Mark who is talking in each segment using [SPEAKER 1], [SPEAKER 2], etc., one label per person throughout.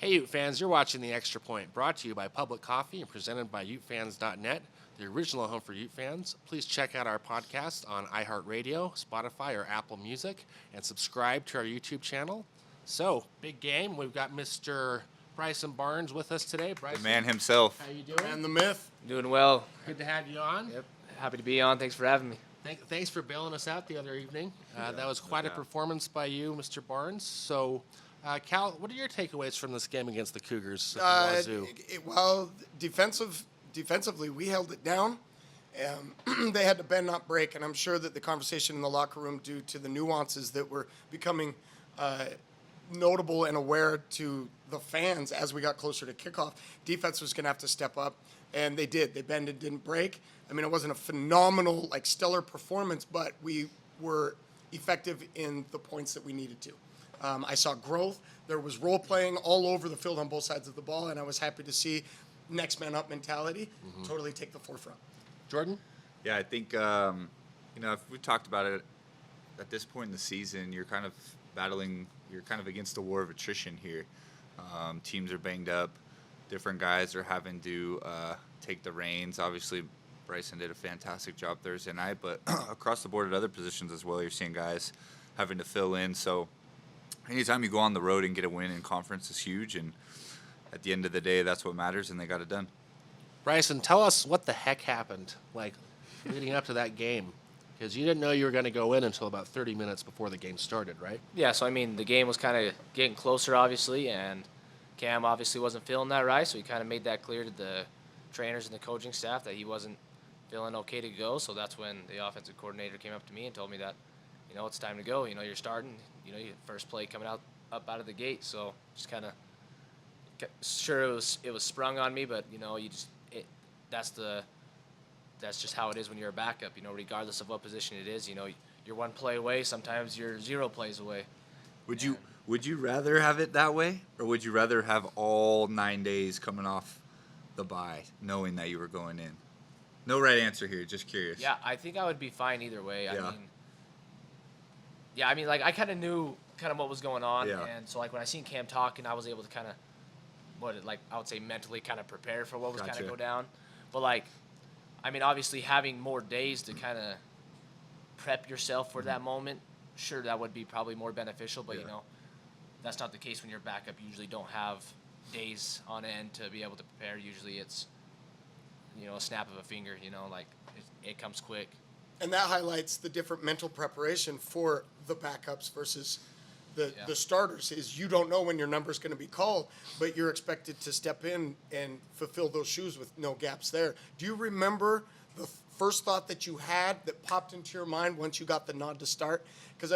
[SPEAKER 1] Hey, Ute fans, you're watching The Extra Point, brought to you by Public Coffee and presented by UteFans.net, the original home for Ute fans. Please check out our podcast on iHeartRadio, Spotify, or Apple Music, and subscribe to our YouTube channel. So, big game. We've got Mr. Bryson Barnes with us today. Bryson,
[SPEAKER 2] the man himself.
[SPEAKER 1] how you doing?
[SPEAKER 3] And the myth.
[SPEAKER 4] Doing well.
[SPEAKER 1] Good to have you on.
[SPEAKER 4] Yep. Happy to be on. Thanks for having me.
[SPEAKER 1] Thanks for bailing us out the other evening. That was quite a performance by you, Mr. Barnes. So, Cal, what are your takeaways from this game against the Cougars at the WSU?
[SPEAKER 3] Well, defensively, we held it down. They had to bend, not break, and I'm sure that the conversation in the locker room, due to the nuances that were becoming notable and aware to the fans as we got closer to kickoff, defense was going to have to step up, and they did. They bended, didn't break. I mean, it wasn't a phenomenal, stellar performance, but we were effective in the points that we needed to. I saw growth. There was role playing all over the field on both sides of the ball, and I was happy to see next man up mentality totally take the forefront.
[SPEAKER 1] Jordan?
[SPEAKER 2] Yeah, I think, if we talked about it at this point in the season, you're kind of against a war of attrition here. Teams are banged up. Different guys are having to take the reins. Obviously, Bryson did a fantastic job Thursday night, but across the board at other positions as well, you're seeing guys having to fill in. So anytime you go on the road and get a win in conference is huge, and at the end of the day, that's what matters, and they got it done.
[SPEAKER 1] Bryson, tell us what the heck happened, leading up to that game, because you didn't know you were going to go in until about 30 minutes before the game started, right?
[SPEAKER 4] Yeah, so, the game was kind of getting closer, obviously, and Cam obviously wasn't feeling that right, so he kind of made that clear to the trainers and the coaching staff that he wasn't feeling okay to go. So that's when the offensive coordinator came up to me and told me that, it's time to go. You're starting. Your first play coming up out of the gate. So just kind of sure it was sprung on me, but that's just how it is when you're a backup. Regardless of what position it is, you're one play away. Sometimes you're 0 plays away.
[SPEAKER 2] Would you rather have it that way, or would you rather have all 9 days coming off the bye, knowing that you were going in? No right answer here. Just curious.
[SPEAKER 4] Yeah, I think I would be fine either way.
[SPEAKER 2] Yeah.
[SPEAKER 4] I kind of knew what was going on,
[SPEAKER 2] Yeah.
[SPEAKER 4] and so when I seen Cam talking, I was able to I would say mentally kind of prepare for what was
[SPEAKER 2] Gotcha.
[SPEAKER 4] kind of go down. But obviously having more days to kind of prep yourself for that moment, sure, that would be probably more beneficial. But that's not the case when you're backup. You usually don't have days on end to be able to prepare. Usually it's a snap of a finger. It comes quick.
[SPEAKER 3] And that highlights the different mental preparation for the backups versus the starters. Is you don't know when your number's going to be called, but you're expected to step in and fulfill those shoes with no gaps there. Do you remember the first thought that you had that popped into your mind once you got the nod to start? Because,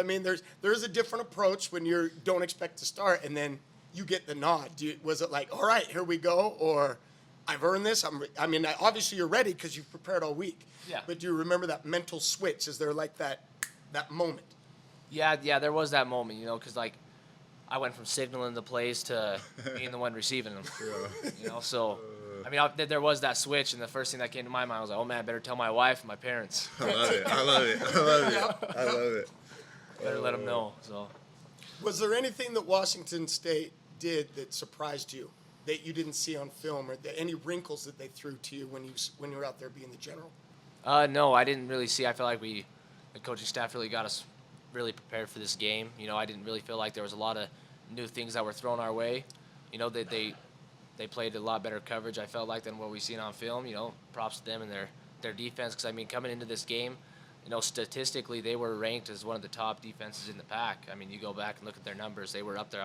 [SPEAKER 3] there's a different approach when you don't expect to start, and then you get the nod. Was it like, all right, here we go, or I've earned this? Obviously you're ready because you've prepared all week.
[SPEAKER 4] Yeah.
[SPEAKER 3] But do you remember that mental switch? Is there that moment?
[SPEAKER 4] Yeah, there was that moment, because I went from signaling the plays to being the one receiving them. So there was that switch, and the first thing that came to my mind was like, oh man, I better tell my wife and my parents.
[SPEAKER 2] I love it.
[SPEAKER 4] Better let them know. So,
[SPEAKER 3] was there anything that Washington State did that surprised you that you didn't see on film, or any wrinkles that they threw to you when you were out there being the general?
[SPEAKER 4] No, I didn't really see. I feel like the coaching staff really got us really prepared for this game. I didn't really feel like there was a lot of new things that were thrown our way. They played a lot better coverage, I felt like, than what we've seen on film. Props to them and their defense, because coming into this game, statistically they were ranked as one of the top defenses in the pack. You go back and look at their numbers, they were up there.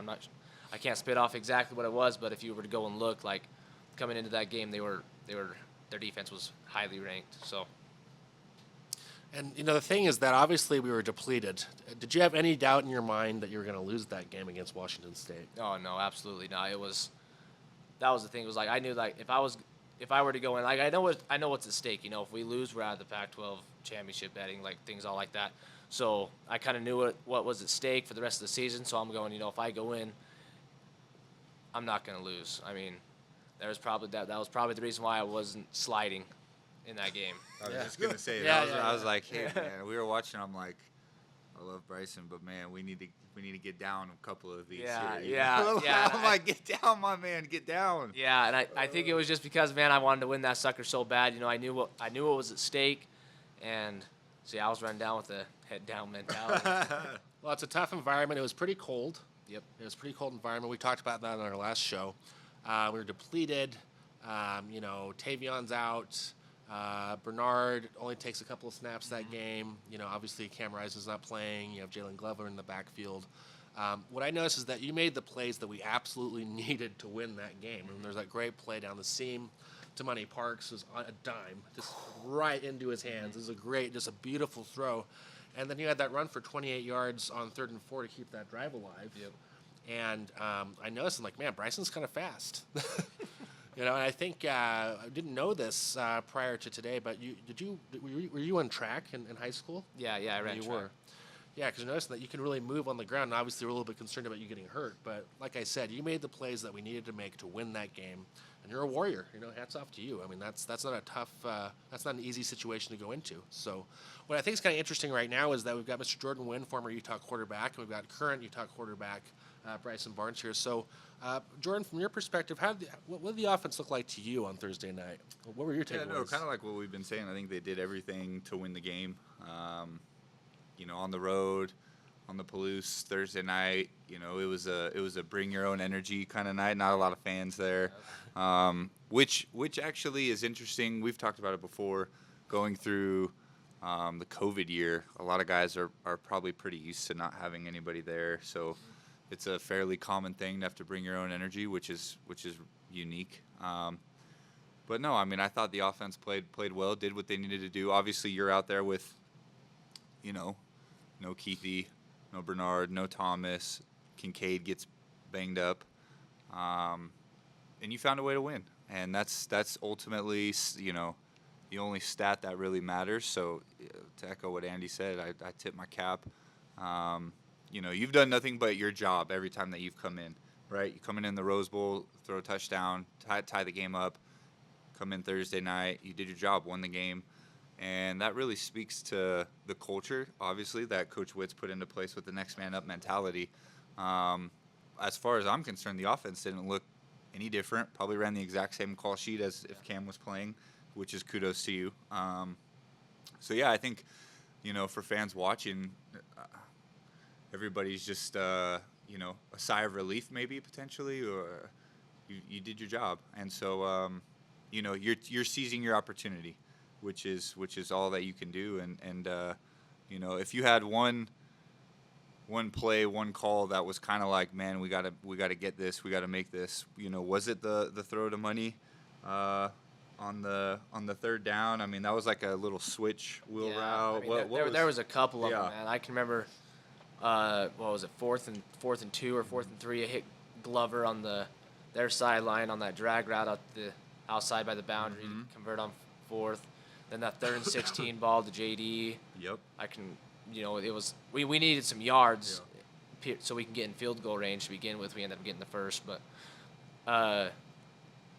[SPEAKER 4] I can't spit off exactly what it was, but if you were to go and look, coming into that game, their defense was highly ranked. So.
[SPEAKER 1] And, the thing is that obviously we were depleted. Did you have any doubt in your mind that you were going to lose that game against Washington State?
[SPEAKER 4] Oh, no, absolutely not. That was the thing. It was I knew if I were to go in, I know what's at stake. If we lose, we're out of the Pac-12 championship betting, things all like that. So I kind of knew what was at stake for the rest of the season. So I'm going, if I go in, I'm not going to lose. That was probably the reason why I wasn't sliding in that game.
[SPEAKER 2] I was just gonna say.
[SPEAKER 1] Yeah,
[SPEAKER 2] I was like, hey man, we were watching. I'm like, I love Bryson, but man, we need to we need to get down a couple of these.
[SPEAKER 4] Yeah,
[SPEAKER 2] here, you
[SPEAKER 4] yeah,
[SPEAKER 2] know?
[SPEAKER 4] yeah.
[SPEAKER 2] I'm like, get down, my man, get down.
[SPEAKER 4] Yeah, and I think it was just because, man, I wanted to win that sucker so bad. You know, I knew what was at stake, and see, I was running down with a head down mentality.
[SPEAKER 1] Well, it's a tough environment. It was pretty cold.
[SPEAKER 4] Yep.
[SPEAKER 1] It was a pretty cold environment. We talked about that on our last show. We were depleted. Tavion's out. Bernard only takes a couple of snaps that game. You know, obviously Cam Rising's not playing. You have Jalen Glover in the backfield. What I noticed is that you made the plays that we absolutely needed to win that game. And there's that great play down the seam to Money Parks was on a dime, just right into his hands. It was just a beautiful throw. And then you had that run for 28 yards on 3rd and 4 to keep that drive alive.
[SPEAKER 4] Yep.
[SPEAKER 1] And I noticed, I'm like, man, Bryson's kind of fast. And I think I didn't know this prior to today, but were you on track in high school?
[SPEAKER 4] Yeah, I ran
[SPEAKER 1] You
[SPEAKER 4] track.
[SPEAKER 1] were. Yeah, because you noticed that you can really move on the ground. And obviously, we're a little bit concerned about you getting hurt. But like I said, you made the plays that we needed to make to win that game. And you're a warrior. Hats off to you. I mean, that's not a tough, that's not an easy situation to go into. So what I think is kind of interesting right now is that we've got Mr. Jordan Wynn, former Utah quarterback, and we've got current Utah quarterback Bryson Barnes here. So, Jordan, from your perspective, what did the offense look like to you on Thursday night? What were your takeaways?
[SPEAKER 2] Kind of like what we've been saying. I think they did everything to win the game. On the road, on the Palouse Thursday night, it was a bring your own energy kind of night. Not a lot of fans there, which actually is interesting. We've talked about it before. Going through the COVID year, a lot of guys are probably pretty used to not having anybody there. So it's a fairly common thing to have to bring your own energy, which is unique. But no, I mean, I thought the offense played well, did what they needed to do. Obviously, you're out there with, no Keithy, no Bernard, no Thomas. Kincaid gets banged up, and you found a way to win. And that's ultimately, the only stat that really matters. So to echo what Andy said, I tip my cap. You've done nothing but your job every time that you've come in, right? You come in the Rose Bowl, throw a touchdown, tie the game up. Come in Thursday night, you did your job, won the game. And that really speaks to the culture, obviously, that Coach Witt's put into place with the next man up mentality. As far as I'm concerned, the offense didn't look any different. Probably ran the exact same call sheet as if Cam was playing, which is kudos to you. I think, for fans watching, everybody's just, a sigh of relief maybe potentially, or you did your job. And so, you're seizing your opportunity, which is all that you can do. And if you had one play, one call that was kind of like, man, we gotta get this, we gotta make this. Was it the throw to Money on the 3rd down? I mean, that was like a little switch wheel route.
[SPEAKER 4] I mean, there was a couple of them, man. I can remember. What was it? 4th and 2 or 4th and 3. It hit Glover on their sideline on that drag route out the outside by the boundary to convert on 4th. Then that 3rd and 16 ball to JD.
[SPEAKER 2] Yep.
[SPEAKER 4] It was we needed some yards so we can get in field goal range to begin with. We ended up getting the first, but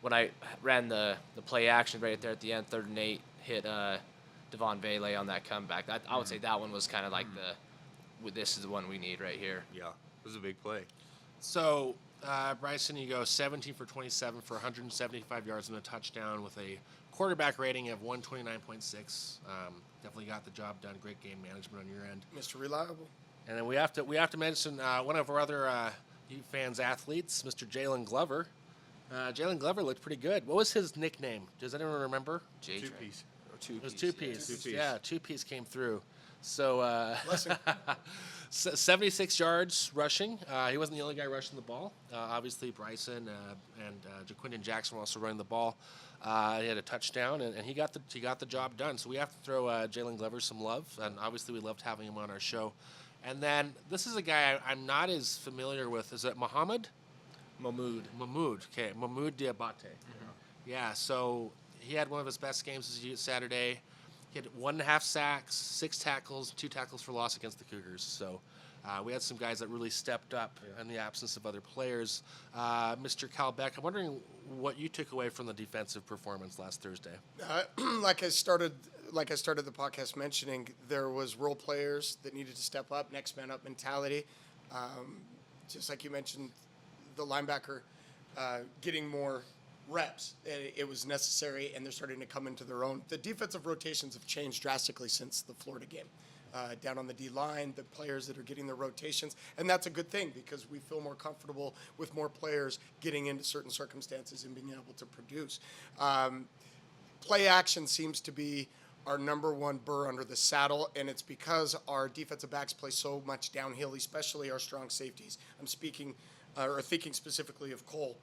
[SPEAKER 4] when I ran the play action right there at the end, 3rd and 8, hit Devon Bailey on that comeback. I would say that one was kind of like this is the one we need right here.
[SPEAKER 2] Yeah, it was a big play.
[SPEAKER 1] So, Bryson, you go 17 for 27 for 175 yards and a touchdown with a quarterback rating of 129.6. Definitely got the job done. Great game management on your end.
[SPEAKER 3] Mr. Reliable.
[SPEAKER 1] And then we have to mention one of our other Ute fans athletes, Mr. Jalen Glover. Jalen Glover looked pretty good. What was his nickname? Does anyone remember?
[SPEAKER 2] Two-piece.
[SPEAKER 1] It was two-piece.
[SPEAKER 2] Two-piece.
[SPEAKER 1] Yeah, two-piece came through. So 76 yards rushing. He wasn't the only guy rushing the ball. Obviously, Bryson and Jaquindon Jackson were also running the ball. He had a touchdown, and he got the job done. So we have to throw Jalen Glover some love, and obviously we loved having him on our show. And then this is a guy I'm not as familiar with. Is it Mahmoud?
[SPEAKER 4] Mahmoud.
[SPEAKER 1] Okay, Mahmoud Diabate. Yeah, so he had one of his best games this Saturday. He had 1.5 sacks, 6 tackles, 2 tackles for loss against the Cougars. So we had some guys that really stepped up in the absence of other players. Mr. Cal Beck, I'm wondering what you took away from the defensive performance last Thursday.
[SPEAKER 3] Like I started the podcast mentioning, there was role players that needed to step up, next man up mentality. Just like you mentioned, the linebacker getting more reps. It was necessary, and they're starting to come into their own. The defensive rotations have changed drastically since the Florida game. Down on the D-line, the players that are getting their rotations, and that's a good thing because we feel more comfortable with more players getting into certain circumstances and being able to produce. Play action seems to be our number one burr under the saddle, and it's because our defensive backs play so much downhill, especially our strong safeties. I'm speaking or thinking specifically of Cole.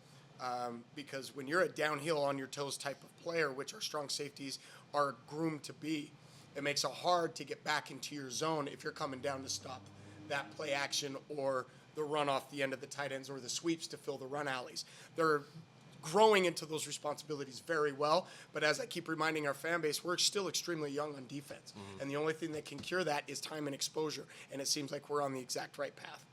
[SPEAKER 3] Because when you're a downhill on your toes type of player, which our strong safeties are groomed to be, it makes it hard to get back into your zone if you're coming down to stop that play action or the run off the end of the tight ends or the sweeps to fill the run alleys. They're growing into those responsibilities very well, but as I keep reminding our fan base, we're still extremely young on defense. And the only thing that can cure that is time and exposure, and it seems like we're on the exact right path.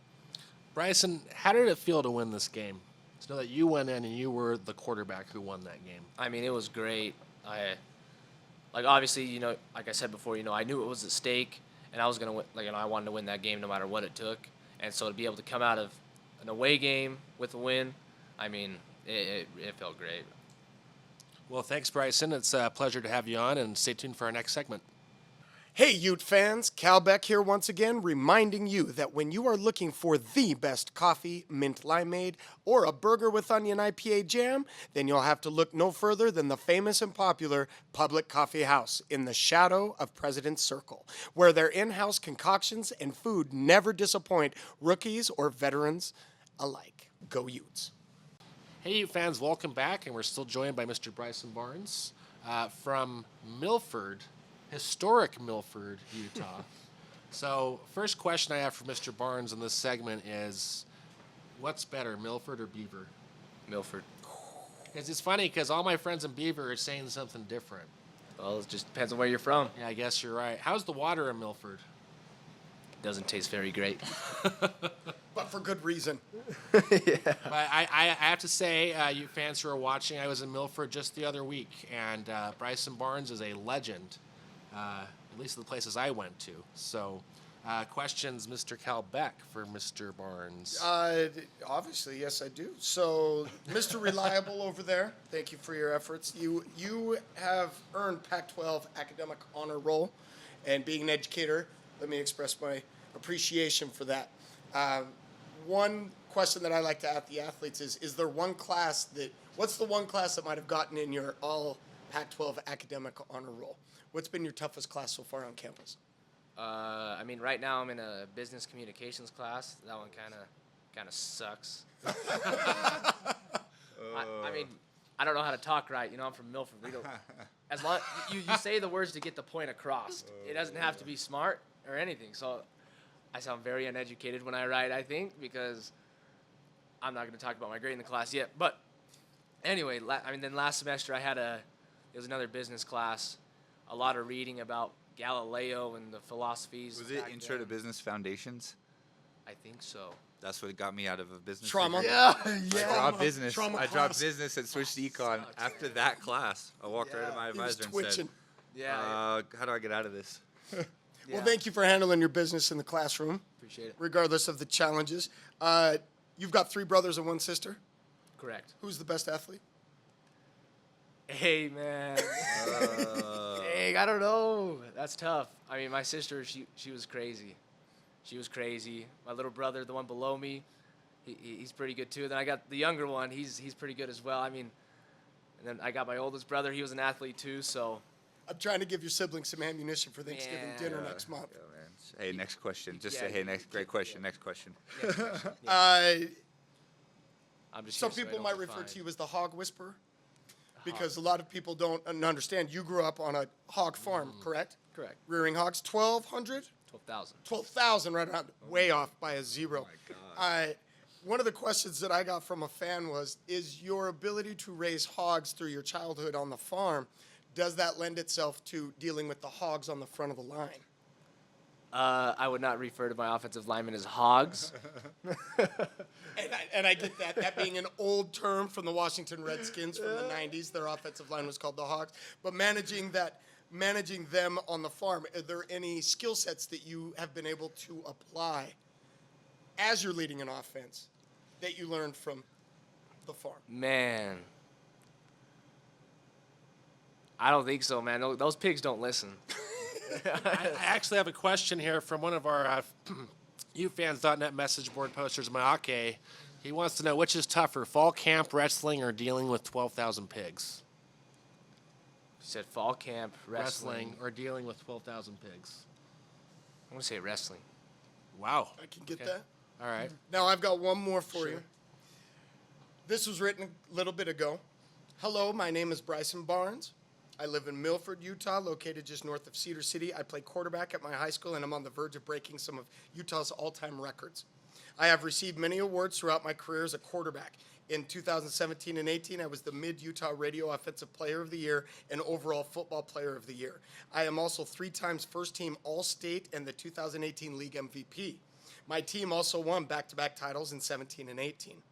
[SPEAKER 1] Bryson, how did it feel to win this game? To know that you went in and you were the quarterback who won that game.
[SPEAKER 4] I mean, it was great. Obviously, like I said before, I knew it was at stake, and I was gonna win. I wanted to win that game no matter what it took. And so to be able to come out of an away game with a win, I mean, it felt great.
[SPEAKER 1] Well, thanks, Bryson. It's a pleasure to have you on, and stay tuned for our next segment.
[SPEAKER 3] Hey, Ute fans, Cal Beck here once again, reminding you that when you are looking for the best coffee, mint limeade, or a burger with onion IPA jam, then you'll have to look no further than the famous and popular Public Coffee House in the shadow of President's Circle, where their in-house concoctions and food never disappoint rookies or veterans alike. Go Utes.
[SPEAKER 1] Hey, Ute fans, welcome back, and we're still joined by Mr. Bryson Barnes from Milford. Historic Milford, Utah. So, first question I have for Mr. Barnes in this segment is, what's better, Milford or Beaver?
[SPEAKER 4] Milford.
[SPEAKER 1] It's funny because all my friends in Beaver are saying something different.
[SPEAKER 4] Well, it just depends on where you're from.
[SPEAKER 1] Yeah, I guess you're right. How's the water in Milford?
[SPEAKER 4] Doesn't taste very great.
[SPEAKER 3] But for good reason.
[SPEAKER 1] But I have to say, you fans who are watching, I was in Milford just the other week, and Bryson Barnes is a legend. At least the places I went to. So, questions, Mr. Cal Beck for Mr. Barnes.
[SPEAKER 3] Obviously, yes, I do. So, Mr. Reliable over there, thank you for your efforts. You have earned Pac-12 academic honor roll, and being an educator, let me express my appreciation for that. One question that I like to ask the athletes is there one class what's the one class that might have gotten in your all Pac-12 academic honor roll? What's been your toughest class so far on campus?
[SPEAKER 4] I mean, right now I'm in a business communications class. That one kind of sucks. I mean, I don't know how to talk right. I'm from Milford. We don't. As long you say the words to get the point across. It doesn't have to be smart or anything. So, I sound very uneducated when I write, I think, because I'm not going to talk about my grade in the class yet. But anyway, then last semester it was another business class. A lot of reading about Galileo and the philosophies.
[SPEAKER 2] Was it Intro to Business Foundations?
[SPEAKER 4] I think so.
[SPEAKER 2] That's what got me out of a business
[SPEAKER 3] Trauma.
[SPEAKER 2] degree.
[SPEAKER 3] Yeah.
[SPEAKER 2] I dropped business.
[SPEAKER 3] Trauma
[SPEAKER 2] I
[SPEAKER 3] class.
[SPEAKER 2] dropped business and switched to econ. After that class, I walked right to my
[SPEAKER 3] He was
[SPEAKER 2] advisor and
[SPEAKER 3] twitching.
[SPEAKER 2] said, how do I get out of this?
[SPEAKER 3] Well, thank you for handling your business in the classroom,
[SPEAKER 4] Appreciate it.
[SPEAKER 3] regardless of the challenges. You've got 3 brothers and 1 sister.
[SPEAKER 4] Correct.
[SPEAKER 3] Who's the best athlete?
[SPEAKER 4] Hey, man. Dang, I don't know. That's tough. I mean, my sister, she was crazy. She was crazy. My little brother, the one below me, he's pretty good too. Then I got the younger one. He's pretty good as well. I mean, and then I got my oldest brother. He was an athlete too. So.
[SPEAKER 3] I'm trying to give your siblings some ammunition for Thanksgiving dinner next month.
[SPEAKER 2] Yeah, man. Hey, next question. Just
[SPEAKER 4] Yeah,
[SPEAKER 2] say, hey, great question. Next question.
[SPEAKER 4] I'm just
[SPEAKER 3] Some
[SPEAKER 4] here so I
[SPEAKER 3] people
[SPEAKER 4] don't
[SPEAKER 3] might
[SPEAKER 4] get
[SPEAKER 3] refer
[SPEAKER 4] fined.
[SPEAKER 3] to you as the hog whisperer because a lot of people don't understand. You grew up on a hog farm, correct?
[SPEAKER 4] Correct.
[SPEAKER 3] Rearing hogs, 1,200?
[SPEAKER 4] 12,000.
[SPEAKER 3] 12,000, right around, way off by a zero.
[SPEAKER 2] Oh, my God.
[SPEAKER 3] One of the questions that I got from a fan was, is your ability to raise hogs through your childhood on the farm, does that lend itself to dealing with the hogs on the front of the line?
[SPEAKER 4] I would not refer to my offensive linemen as hogs.
[SPEAKER 3] And I get that. That being an old term from the Washington Redskins from the 90s, their offensive line was called the Hogs. But managing them on the farm, are there any skill sets that you have been able to apply as you're leading an offense that you learned from the farm?
[SPEAKER 4] Man, I don't think so, man. Those pigs don't listen.
[SPEAKER 1] I actually have a question here from one of our UFans.net message board posters, Maake. He wants to know which is tougher, fall camp wrestling or dealing with 12,000 pigs?
[SPEAKER 4] You said fall camp wrestling.
[SPEAKER 1] Or dealing with 12,000 pigs?
[SPEAKER 4] I'm gonna say wrestling.
[SPEAKER 1] Wow.
[SPEAKER 3] I can get
[SPEAKER 4] Okay.
[SPEAKER 3] that.
[SPEAKER 1] All right.
[SPEAKER 3] Now I've got one more for
[SPEAKER 1] Sure.
[SPEAKER 3] you. This was written a little bit ago. Hello, my name is Bryson Barnes. I live in Milford, Utah, located just north of Cedar City. I play quarterback at my high school, and I'm on the verge of breaking some of Utah's all-time records. I have received many awards throughout my career as a quarterback. In 2017 and 18, I was the Mid-Utah Radio Offensive Player of the Year and Overall Football Player of the Year. I am also 3 times first-team All-State and the 2018 League MVP. My team also won back-to-back titles in 17 and 18.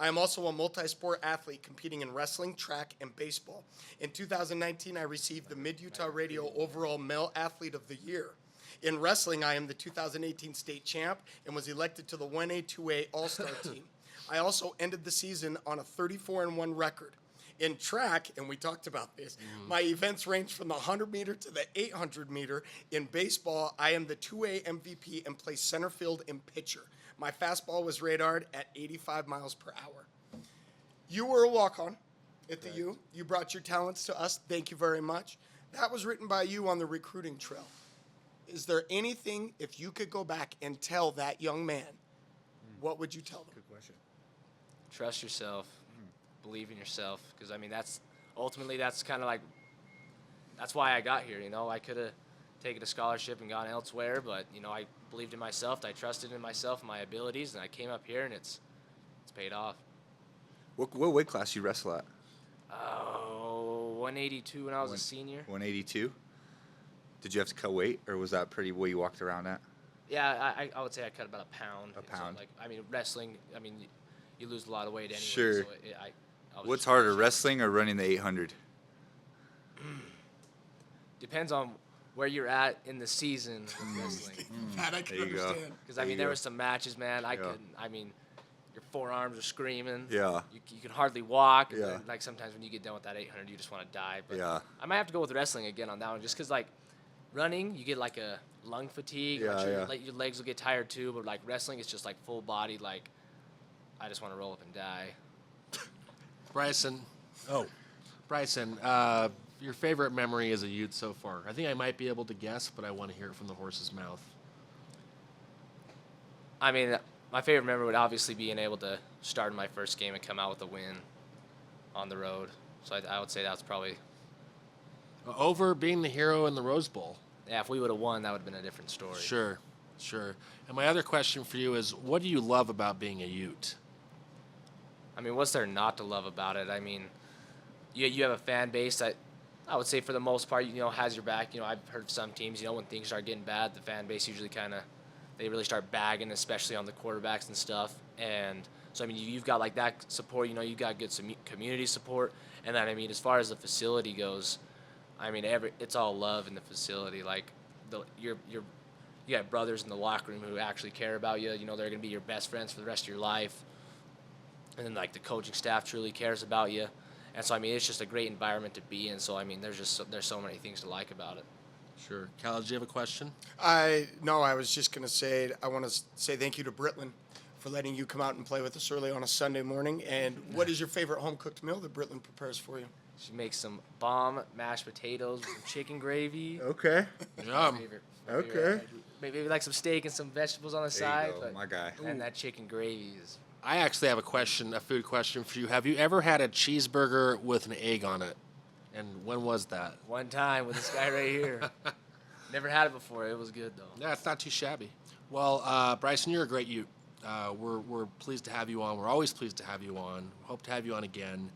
[SPEAKER 3] I am also a multi-sport athlete competing in wrestling, track, and baseball. In 2019, I received the Mid-Utah Radio Overall Male Athlete of the Year. In wrestling, I am the 2018 state champ and was elected to the 1A, 2A All-Star team. I also ended the season on a 34-1 record. In track, and we talked about this, my events range from the 100-meter to the 800-meter. In baseball, I am the 2A MVP and play center field and pitcher. My fastball was radared at 85 miles per hour. You were a walk-on at the U. You brought your talents to us. Thank you very much. That was written by you on the recruiting trail. Is there anything, if you could go back and tell that young man, what would you tell them?
[SPEAKER 2] Good question.
[SPEAKER 4] Trust yourself. Believe in yourself. Because, I mean, that's kind of like, that's why I got here. You know, I could have taken a scholarship and gone elsewhere, but, you know, I believed in myself. I trusted in myself and my abilities, and I came up here, and it's paid off.
[SPEAKER 2] What weight class you wrestle at?
[SPEAKER 4] Oh, 182 when I was a senior.
[SPEAKER 2] 182. Did you have to cut weight, or was that pretty what you walked around at?
[SPEAKER 4] Yeah, I would say I cut about a pound.
[SPEAKER 2] A pound.
[SPEAKER 4] So, like, I mean, wrestling, I mean, you lose a lot of weight anyway.
[SPEAKER 2] Sure.
[SPEAKER 4] So I was
[SPEAKER 2] What's
[SPEAKER 4] just-
[SPEAKER 2] harder, wrestling or running the 800?
[SPEAKER 4] Depends on where you're at in the season with wrestling.
[SPEAKER 3] That I can
[SPEAKER 2] There you go.
[SPEAKER 3] understand.
[SPEAKER 4] Because, I mean, there were some matches, man, I mean, your forearms are screaming.
[SPEAKER 2] Yeah.
[SPEAKER 4] You can hardly walk. And
[SPEAKER 2] Yeah.
[SPEAKER 4] then, like, sometimes when you get done with that 800, you just want to die. But
[SPEAKER 2] Yeah.
[SPEAKER 4] I might have to go with wrestling again on that one, just because, like, running, you get, like, a lung fatigue.
[SPEAKER 2] Yeah,
[SPEAKER 4] I'm sure
[SPEAKER 2] yeah.
[SPEAKER 4] your legs will get tired, too. But, like, wrestling, it's just, like, full body, like, I just want to roll up and die.
[SPEAKER 1] Bryson. Bryson, your favorite memory as a Ute so far? I think I might be able to guess, but I want to hear it from the horse's mouth.
[SPEAKER 4] I mean, my favorite memory would obviously be being able to start in my first game and come out with a win on the road. So I would say that's probably,
[SPEAKER 1] Over being the hero in the Rose Bowl.
[SPEAKER 4] yeah, if we would have won, that would have been a different story.
[SPEAKER 1] Sure. And my other question for you is, what do you love about being a Ute?
[SPEAKER 4] I mean, what's there not to love about it? I mean, you have a fan base that I would say for the most part, you know, has your back. You know, I've heard of some teams, you know, when things start getting bad, the fan base usually they really start bagging, especially on the quarterbacks and stuff. And so, I mean, you've got like that support, you know, you've got good community support. And then, I mean, as far as the facility goes, I mean, it's all love in the facility. Like, you got brothers in the locker room who actually care about you. You know, they're going to be your best friends for the rest of your life. And then, like, the coaching staff truly cares about you. And so, I mean, it's just a great environment to be in. So, I mean, there's so many things to like about it.
[SPEAKER 1] Sure. Cal, did you have a question?
[SPEAKER 3] I was just going to say, I want to say thank you to Britland for letting you come out and play with us early on a Sunday morning. And what is your favorite home-cooked meal that Britland prepares for you?
[SPEAKER 4] She makes some bomb mashed potatoes with some chicken gravy.
[SPEAKER 2] Okay.
[SPEAKER 1] Yum.
[SPEAKER 4] My favorite.
[SPEAKER 2] Okay.
[SPEAKER 4] Maybe like some steak and some vegetables on the
[SPEAKER 2] There
[SPEAKER 4] side.
[SPEAKER 2] you go,
[SPEAKER 4] but-
[SPEAKER 2] my guy.
[SPEAKER 4] And that chicken gravy is.
[SPEAKER 1] I actually have a food question for you. Have you ever had a cheeseburger with an egg on it? And when was that?
[SPEAKER 4] One time with this guy right here. Never had it before. It was good, though.
[SPEAKER 1] Yeah, it's not too shabby. Well, Bryson, you're a great Ute. We're pleased to have you on. We're always pleased to have you on. Hope to have you on again.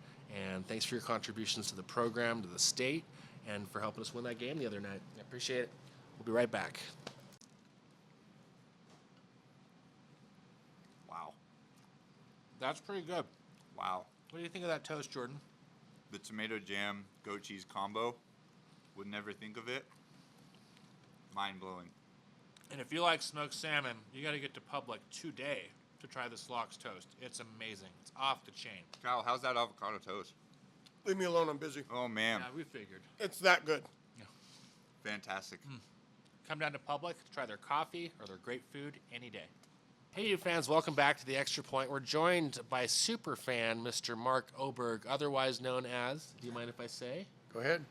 [SPEAKER 1] And thanks for your contributions to the program, to the state, and for helping us win that game the other night.
[SPEAKER 4] I appreciate it.
[SPEAKER 1] We'll be right back.
[SPEAKER 2] Wow.
[SPEAKER 1] That's pretty good.
[SPEAKER 2] Wow.
[SPEAKER 1] What do you think of that toast, Jordan?
[SPEAKER 2] The tomato jam goat cheese combo. Would never think of it. Mind blowing.
[SPEAKER 5] And if you like smoked salmon, you got to get to Public today to try this lox toast. It's amazing. It's off the chain.
[SPEAKER 2] Kyle, how's that avocado toast?
[SPEAKER 3] Leave me alone. I'm busy.
[SPEAKER 2] Oh, man.
[SPEAKER 5] Yeah, we figured.
[SPEAKER 3] It's that good.
[SPEAKER 2] Fantastic.
[SPEAKER 5] Come down to Public, try their coffee or their great food any day.
[SPEAKER 1] Hey, you fans, welcome back to the Extra Point. We're joined by super fan Mr. Mark Oberg, otherwise known as, do you mind if I say?
[SPEAKER 6] Go ahead.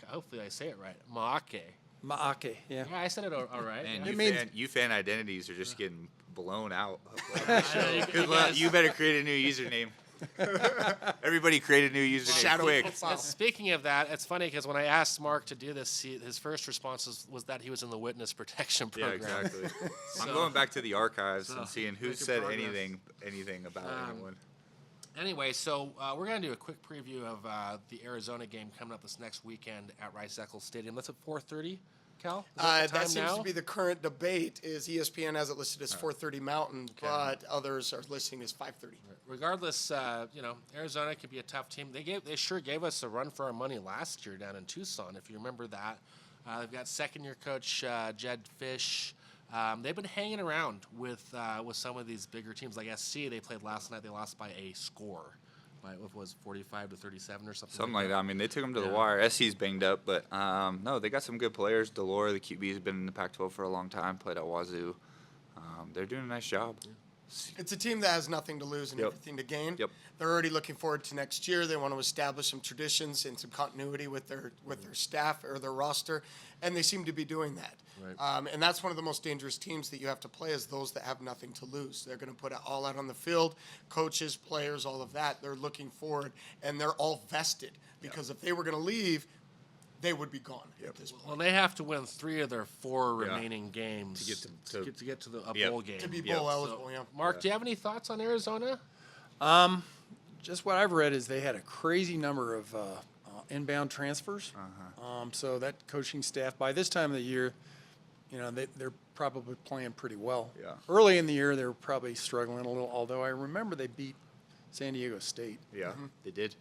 [SPEAKER 1] Hopefully I say it right, Maake.
[SPEAKER 6] Maake, yeah.
[SPEAKER 1] Yeah, I said it all right.
[SPEAKER 2] Man,
[SPEAKER 1] Yeah.
[SPEAKER 2] you fan identities are just getting blown out.
[SPEAKER 1] You guys-
[SPEAKER 2] You better create a new username. Everybody create a new username
[SPEAKER 3] Shadow
[SPEAKER 2] quick.
[SPEAKER 3] profile.
[SPEAKER 1] Speaking of that, it's funny because when I asked Mark to do this, his first response was that he was in the witness protection
[SPEAKER 2] Yeah,
[SPEAKER 1] program.
[SPEAKER 2] exactly. I'm going back to the archives
[SPEAKER 1] So,
[SPEAKER 2] and seeing who
[SPEAKER 1] making
[SPEAKER 2] said
[SPEAKER 1] progress.
[SPEAKER 2] anything about anyone.
[SPEAKER 1] Anyway, so we're going to do a quick preview of the Arizona game coming up this next weekend at Rice-Eccles Stadium. That's at 4:30, Cal? Is
[SPEAKER 3] That
[SPEAKER 1] the time
[SPEAKER 3] seems
[SPEAKER 1] now?
[SPEAKER 3] to be the current debate. Is ESPN has it listed as 4:30 Mountain, but others are listing as 5:30.
[SPEAKER 1] Regardless, Arizona could be a tough team. They sure gave us a run for our money last year down in Tucson, if you remember that. They've got second-year coach Jed Fish. They've been hanging around with some of these bigger teams like SC. They played last night. They lost by a score, by what was 45-37 or something.
[SPEAKER 2] Something like that. I mean, they took him to the
[SPEAKER 1] Yeah.
[SPEAKER 2] wire. SC's banged up, but no, they got some good players. Delore, the QB, has been in the Pac-12 for a long time. Played at Wazoo. They're doing a nice job.
[SPEAKER 3] It's a team that has nothing to lose and
[SPEAKER 2] Yep.
[SPEAKER 3] everything to gain.
[SPEAKER 2] Yep.
[SPEAKER 3] They're already looking forward to next year. They want to establish some traditions and some continuity with their staff or their roster, and they seem to be doing that.
[SPEAKER 1] Right.
[SPEAKER 3] And that's one of the most dangerous teams that you have to play is those that have nothing to lose. They're going to put it all out on the field, coaches, players, all of that. They're looking forward, and they're all vested because if they were going to leave, they would be gone at this point.
[SPEAKER 1] Well, they have to win 3 of their 4
[SPEAKER 2] Yeah.
[SPEAKER 1] remaining games
[SPEAKER 2] To get to-
[SPEAKER 1] a
[SPEAKER 2] Yep.
[SPEAKER 1] bowl game.
[SPEAKER 3] To be
[SPEAKER 2] Yep.
[SPEAKER 3] bowl
[SPEAKER 2] So,
[SPEAKER 3] eligible, yeah.
[SPEAKER 1] Mark, do you have any thoughts on Arizona?
[SPEAKER 6] Just what I've read is they had a crazy number of inbound transfers. So that coaching staff, by this time of the year, they're probably playing pretty well.
[SPEAKER 2] Yeah.
[SPEAKER 6] Early in the year, they were probably struggling a little, although I remember they beat San Diego State.
[SPEAKER 2] Yeah, they did.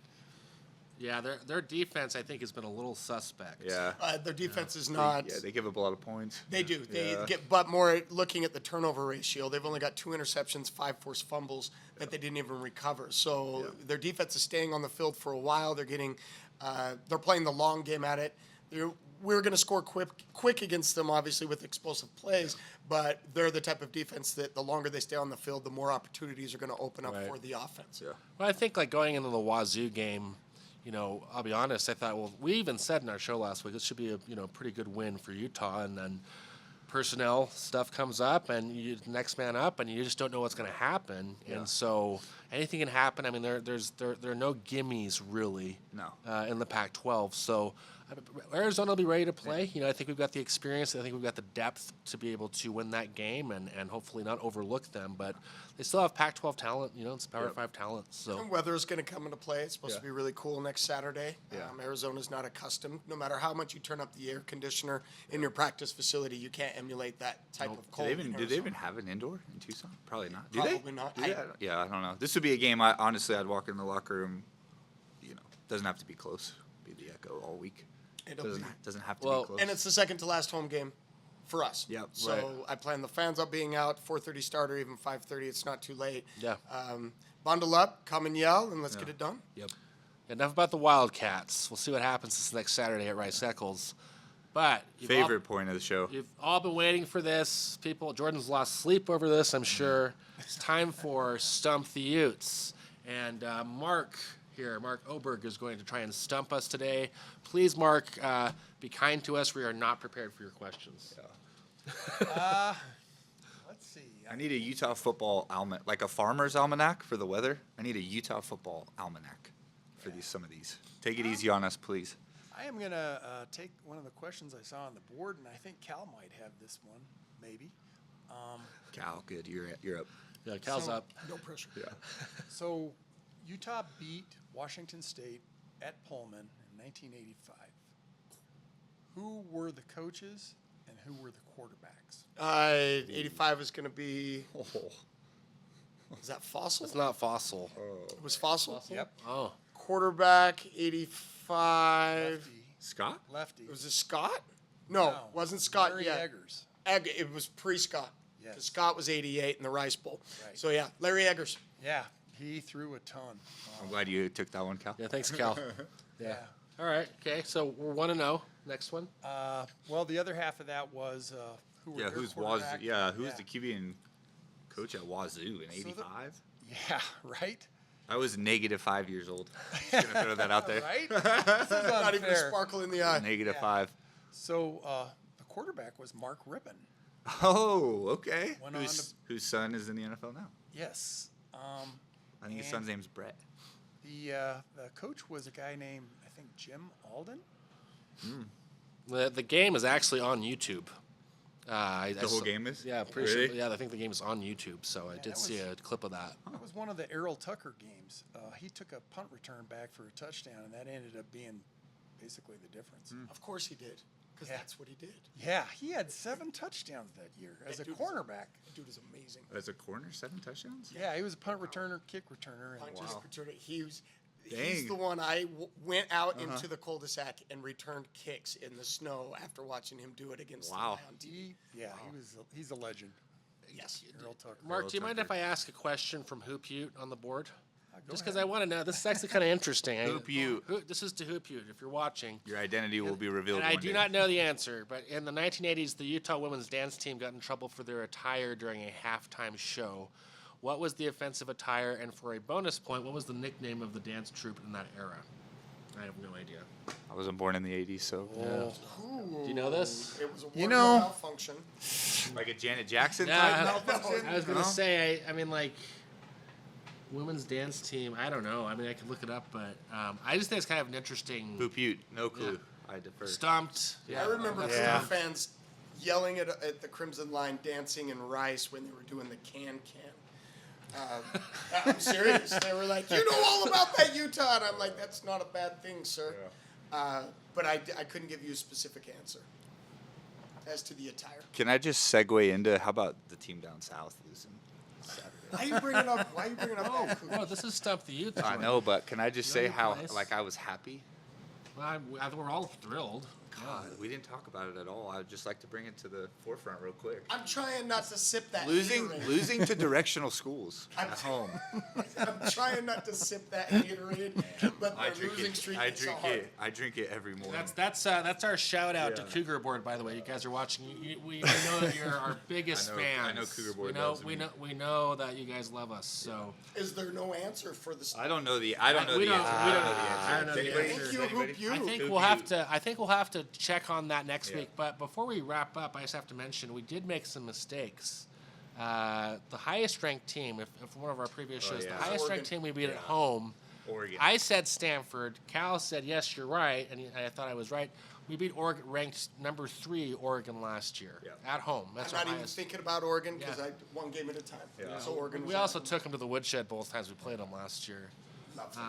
[SPEAKER 1] Yeah, their defense, I think, has been a little suspect.
[SPEAKER 2] Yeah.
[SPEAKER 3] Their defense is not.
[SPEAKER 2] Yeah, they give up a lot of points.
[SPEAKER 3] They do. They
[SPEAKER 2] Yeah.
[SPEAKER 3] get, but more looking at the turnover ratio, they've only got 2 interceptions, 5 forced fumbles that they didn't even recover. So their defense is staying on the field for a while. They're getting, they're playing the long game at it. We're going to score quick against them, obviously, with explosive plays. But they're the type of defense that the longer they stay on the field, the more opportunities are going to open up
[SPEAKER 1] Right.
[SPEAKER 3] for the offense.
[SPEAKER 2] Yeah.
[SPEAKER 1] Well, I think like going into the Wazoo game, I'll be honest. I thought, well, we even said in our show last week, it should be a pretty good win for Utah, and then personnel stuff comes up, and you next man up, and you just don't know what's going to happen, and so anything can happen. I mean, there are no gimmies really.
[SPEAKER 2] No.
[SPEAKER 1] In the Pac-12, so Arizona will be ready to play. I think we've got the experience. I think we've got the depth to be able to win that game and hopefully not overlook them. But they still have Pac-12 talent. It's Power 5 talent. So
[SPEAKER 3] And weather is going to come into play. It's supposed to
[SPEAKER 2] Yeah.
[SPEAKER 3] be really cool next Saturday.
[SPEAKER 2] Yeah.
[SPEAKER 3] Arizona's not accustomed. No matter how much you turn up the air conditioner in your practice facility, you can't emulate that type of
[SPEAKER 2] Do
[SPEAKER 3] cold.
[SPEAKER 2] they
[SPEAKER 3] in
[SPEAKER 2] even
[SPEAKER 3] Arizona.
[SPEAKER 2] have an indoor in Tucson? Probably not. Do
[SPEAKER 3] Probably
[SPEAKER 2] they?
[SPEAKER 3] not.
[SPEAKER 2] Do they? Yeah, I don't know. This would be a game. I'd walk in the locker room. Doesn't have to be close. Be the Echo all week.
[SPEAKER 3] It'll be-
[SPEAKER 2] Doesn't have to
[SPEAKER 1] Well,
[SPEAKER 2] be close.
[SPEAKER 3] And it's the second to last home game for us.
[SPEAKER 2] Yep.
[SPEAKER 3] So
[SPEAKER 1] Right.
[SPEAKER 3] I plan the fans up being out, 4:30 starter, even 5:30. It's not too late.
[SPEAKER 1] Yeah.
[SPEAKER 3] Bundle up, come and yell, and let's get it done.
[SPEAKER 2] Yep.
[SPEAKER 1] enough about the Wildcats. We'll see what happens this next Saturday at Rice-Eccles. But
[SPEAKER 2] Favorite point of the show.
[SPEAKER 1] You've all been waiting for this. People, Jordan's lost sleep over this, I'm sure. It's time for Stump the Utes. And Mark Oberg is going to try and stump us today. Please, Mark, be kind to us. We are not prepared for your questions.
[SPEAKER 6] Let's see.
[SPEAKER 2] I need a Utah football almanac, like a farmer's almanac for the weather. I need a Utah football almanac for some of these. Take it easy on us, please.
[SPEAKER 6] I am going to take one of the questions I saw on the board, and I think Cal might have this one, maybe.
[SPEAKER 2] Cal, good. You're up.
[SPEAKER 1] Yeah, Cal's
[SPEAKER 3] So,
[SPEAKER 1] up.
[SPEAKER 3] No pressure.
[SPEAKER 2] Yeah.
[SPEAKER 6] So Utah beat Washington State at Pullman in 1985. Who were the coaches and who were the quarterbacks?
[SPEAKER 3] 85 is going to be. Is that Fossil?
[SPEAKER 1] It's not Fossil.
[SPEAKER 3] It was Fossil?
[SPEAKER 6] Yep.
[SPEAKER 1] Oh.
[SPEAKER 3] Quarterback, 85.
[SPEAKER 6] Lefty.
[SPEAKER 2] Scott?
[SPEAKER 6] Lefty.
[SPEAKER 3] Was it Scott? No, wasn't Scott
[SPEAKER 6] Larry
[SPEAKER 3] yet.
[SPEAKER 6] Eggers.
[SPEAKER 3] It was pre-Scott.
[SPEAKER 6] Yes.
[SPEAKER 3] 'Cause Scott was 88 in the Rice Bowl.
[SPEAKER 6] Right.
[SPEAKER 3] So, yeah, Larry Eggers.
[SPEAKER 6] Yeah, he threw a ton.
[SPEAKER 2] I'm glad you took that one, Cal.
[SPEAKER 1] Yeah, thanks, Cal.
[SPEAKER 6] Yeah.
[SPEAKER 1] All right. Okay. So we're 1-0. Next one.
[SPEAKER 6] Well, the other half of that was who were
[SPEAKER 2] Yeah,
[SPEAKER 6] their
[SPEAKER 2] who's
[SPEAKER 6] quarterback.
[SPEAKER 2] Wazoo? Yeah, who's the QB and coach at Wazoo in '85?
[SPEAKER 6] Yeah, right.
[SPEAKER 2] I was -5 years old. Just gonna throw that out there.
[SPEAKER 6] Right? This is
[SPEAKER 3] Not even a
[SPEAKER 6] unfair.
[SPEAKER 3] sparkle in the eye.
[SPEAKER 2] -5.
[SPEAKER 6] So the quarterback was Mark Rippon.
[SPEAKER 2] Oh, okay.
[SPEAKER 6] Went on to-
[SPEAKER 2] Whose son is in the NFL now?
[SPEAKER 6] Yes.
[SPEAKER 2] I think his son's name's Brett.
[SPEAKER 6] The coach was a guy named, I think, Jim Alden.
[SPEAKER 1] The game is actually on YouTube.
[SPEAKER 2] The whole game is?
[SPEAKER 1] Yeah, pretty
[SPEAKER 2] Really?
[SPEAKER 1] sure. Yeah, I think the game is on YouTube. So I did
[SPEAKER 6] that
[SPEAKER 1] see
[SPEAKER 6] was-
[SPEAKER 1] a clip of that.
[SPEAKER 6] That was one of the Errol Tucker games. He took a punt return back for a touchdown, and that ended up being basically the difference.
[SPEAKER 3] Of course he did, because
[SPEAKER 6] Yeah.
[SPEAKER 3] that's what he did.
[SPEAKER 6] Yeah, he had 7 touchdowns that year as a
[SPEAKER 3] Dude is-
[SPEAKER 6] cornerback.
[SPEAKER 3] That dude is amazing.
[SPEAKER 2] As a corner, 7 touchdowns?
[SPEAKER 6] Yeah, he was a punt returner, kick returner.
[SPEAKER 3] I
[SPEAKER 6] And
[SPEAKER 3] just returned it. He's
[SPEAKER 2] Dang.
[SPEAKER 3] the one I went out into the cul-de-sac and returned kicks in the snow after watching him do it against
[SPEAKER 2] Wow.
[SPEAKER 3] the guy on TV.
[SPEAKER 6] he's a legend.
[SPEAKER 3] Yes.
[SPEAKER 6] Errol Tucker.
[SPEAKER 1] Mark, do you mind if
[SPEAKER 2] Tucker.
[SPEAKER 1] I ask a question from Hoop Ute on the board?
[SPEAKER 6] Go
[SPEAKER 1] Just because
[SPEAKER 6] ahead.
[SPEAKER 1] I want to know. This is actually kind of interesting.
[SPEAKER 2] Hoop Ute.
[SPEAKER 1] This is to Hoop Ute, if you're watching.
[SPEAKER 2] Your identity will be revealed
[SPEAKER 1] And I
[SPEAKER 2] one
[SPEAKER 1] do
[SPEAKER 2] day.
[SPEAKER 1] not know the answer, but in the 1980s, the Utah women's dance team got in trouble for their attire during a halftime show. What was the offensive attire? And for a bonus point, what was the nickname of the dance troupe in that era? I have no idea.
[SPEAKER 2] I wasn't born in the 80s, so.
[SPEAKER 1] Do you know this?
[SPEAKER 3] It was a
[SPEAKER 6] You
[SPEAKER 3] wardrobe
[SPEAKER 6] know-
[SPEAKER 3] malfunction.
[SPEAKER 2] Like a Janet Jackson
[SPEAKER 1] Yeah,
[SPEAKER 2] type
[SPEAKER 1] I
[SPEAKER 2] malfunction?
[SPEAKER 1] was going to
[SPEAKER 2] No?
[SPEAKER 1] say, I mean, like, women's dance team, I don't know. I mean, I could look it up, but I just think it's kind of an interesting.
[SPEAKER 2] Hoop Ute, no clue.
[SPEAKER 1] Yeah.
[SPEAKER 2] I defer.
[SPEAKER 1] Stumped.
[SPEAKER 3] I remember
[SPEAKER 6] Yeah.
[SPEAKER 3] Cougar fans yelling at the Crimson Line, dancing in Rice when they were doing the can-can. I'm serious. They were like, "You know all about that Utah," and I'm like, "That's not a bad thing, sir." But I couldn't give you a specific answer as to the attire.
[SPEAKER 2] Can I just segue into how about the team down south losing Saturday?
[SPEAKER 3] Why are you bringing up? Why are you bringing up that?
[SPEAKER 1] Oh, this is Stump the Utes.
[SPEAKER 2] I know, but can I just say
[SPEAKER 1] your
[SPEAKER 2] how
[SPEAKER 1] place.
[SPEAKER 2] like I was happy?
[SPEAKER 1] Well, we're all thrilled.
[SPEAKER 2] God, we didn't talk about it at all. I'd just like to bring it to the forefront real quick.
[SPEAKER 3] I'm trying not to sip that.
[SPEAKER 2] Losing
[SPEAKER 3] Gatorade.
[SPEAKER 2] losing to directional schools
[SPEAKER 3] I'm
[SPEAKER 2] at home.
[SPEAKER 3] I'm trying not to sip that Gatorade, but
[SPEAKER 2] I
[SPEAKER 3] the
[SPEAKER 2] drink
[SPEAKER 3] losing
[SPEAKER 2] it.
[SPEAKER 3] streak
[SPEAKER 2] I
[SPEAKER 3] is so
[SPEAKER 2] drink
[SPEAKER 3] hard.
[SPEAKER 2] it. I drink it every morning.
[SPEAKER 1] That's our shout out to
[SPEAKER 2] Yeah.
[SPEAKER 1] Cougar Board, by the way. You guys are watching. We know that you're our biggest
[SPEAKER 2] I know-
[SPEAKER 1] fans.
[SPEAKER 2] I know Cougar Board
[SPEAKER 1] We know
[SPEAKER 2] loves me.
[SPEAKER 1] we know that you guys love us. So
[SPEAKER 3] Is there no answer for the?
[SPEAKER 2] I don't know the. I don't know
[SPEAKER 1] we
[SPEAKER 2] the
[SPEAKER 1] don't-
[SPEAKER 2] answer.
[SPEAKER 1] we
[SPEAKER 2] I
[SPEAKER 1] don't-
[SPEAKER 2] don't know the
[SPEAKER 1] I
[SPEAKER 2] answer.
[SPEAKER 1] don't know
[SPEAKER 2] Does
[SPEAKER 1] the
[SPEAKER 2] anybody-
[SPEAKER 1] answer.
[SPEAKER 2] does
[SPEAKER 3] Thank you,
[SPEAKER 2] anybody-
[SPEAKER 3] Hoop You.
[SPEAKER 1] I think
[SPEAKER 2] Hoop
[SPEAKER 1] we'll
[SPEAKER 2] you.
[SPEAKER 1] have to. I think we'll have to check on that next
[SPEAKER 2] Yeah.
[SPEAKER 1] week. But before we wrap up, I just have to mention we did make some mistakes. The highest ranked team, if one of our previous shows,
[SPEAKER 2] yeah.
[SPEAKER 1] the highest
[SPEAKER 3] Oregon.
[SPEAKER 1] ranked team we beat at
[SPEAKER 2] Yeah.
[SPEAKER 1] home.
[SPEAKER 2] Oregon.
[SPEAKER 1] I said Stanford. Cal said, yes, you're right. And I thought I was right. We beat Oregon, ranked number 3 Oregon last year
[SPEAKER 2] Yeah.
[SPEAKER 1] at home.
[SPEAKER 3] I'm
[SPEAKER 1] That's
[SPEAKER 3] not
[SPEAKER 1] our
[SPEAKER 3] even
[SPEAKER 1] highest.
[SPEAKER 3] thinking about Oregon because
[SPEAKER 1] Yeah.
[SPEAKER 3] I one game at a time.
[SPEAKER 2] Yeah.
[SPEAKER 3] So Oregon.
[SPEAKER 1] We
[SPEAKER 3] was
[SPEAKER 1] also
[SPEAKER 3] out.
[SPEAKER 1] took them to the woodshed both times we played them last year.
[SPEAKER 3] Lovely.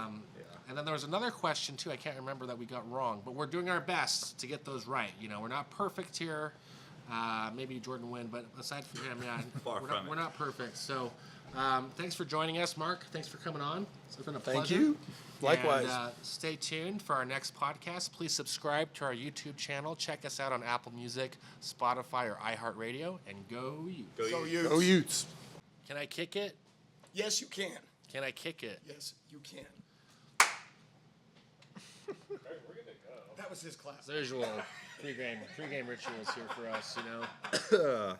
[SPEAKER 1] And then there was another question, too, I can't remember that we got wrong. But we're doing our best to get those right. You know, we're not perfect here. Maybe Jordan Wynn, but aside from him, yeah,
[SPEAKER 2] Far from it.
[SPEAKER 1] we're not perfect. So thanks for joining us, Mark. Thanks for coming on. It's been a
[SPEAKER 6] Thank
[SPEAKER 1] pleasure.
[SPEAKER 6] you. Likewise.
[SPEAKER 1] And, stay tuned for our next podcast. Please subscribe to our YouTube channel. Check us out on Apple Music, Spotify, or iHeartRadio. And go you.
[SPEAKER 3] Go Utes.
[SPEAKER 6] Go Utes.
[SPEAKER 1] Can I kick it?
[SPEAKER 3] Yes, you can.
[SPEAKER 1] Can I kick it?
[SPEAKER 3] Yes, you can. That was his class.
[SPEAKER 1] As usual, pregame rituals here for us, you know.